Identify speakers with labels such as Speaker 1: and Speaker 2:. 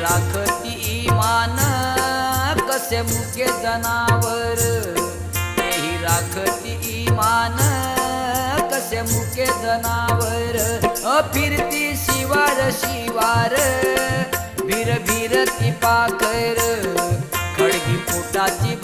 Speaker 1: राखती ईमान कसे मुके जनावर, तेही राखती ईमान कसे मुके जनावर. फिरती शिवार शिवार भीर भीर ती पाखर, खडगी पोटाची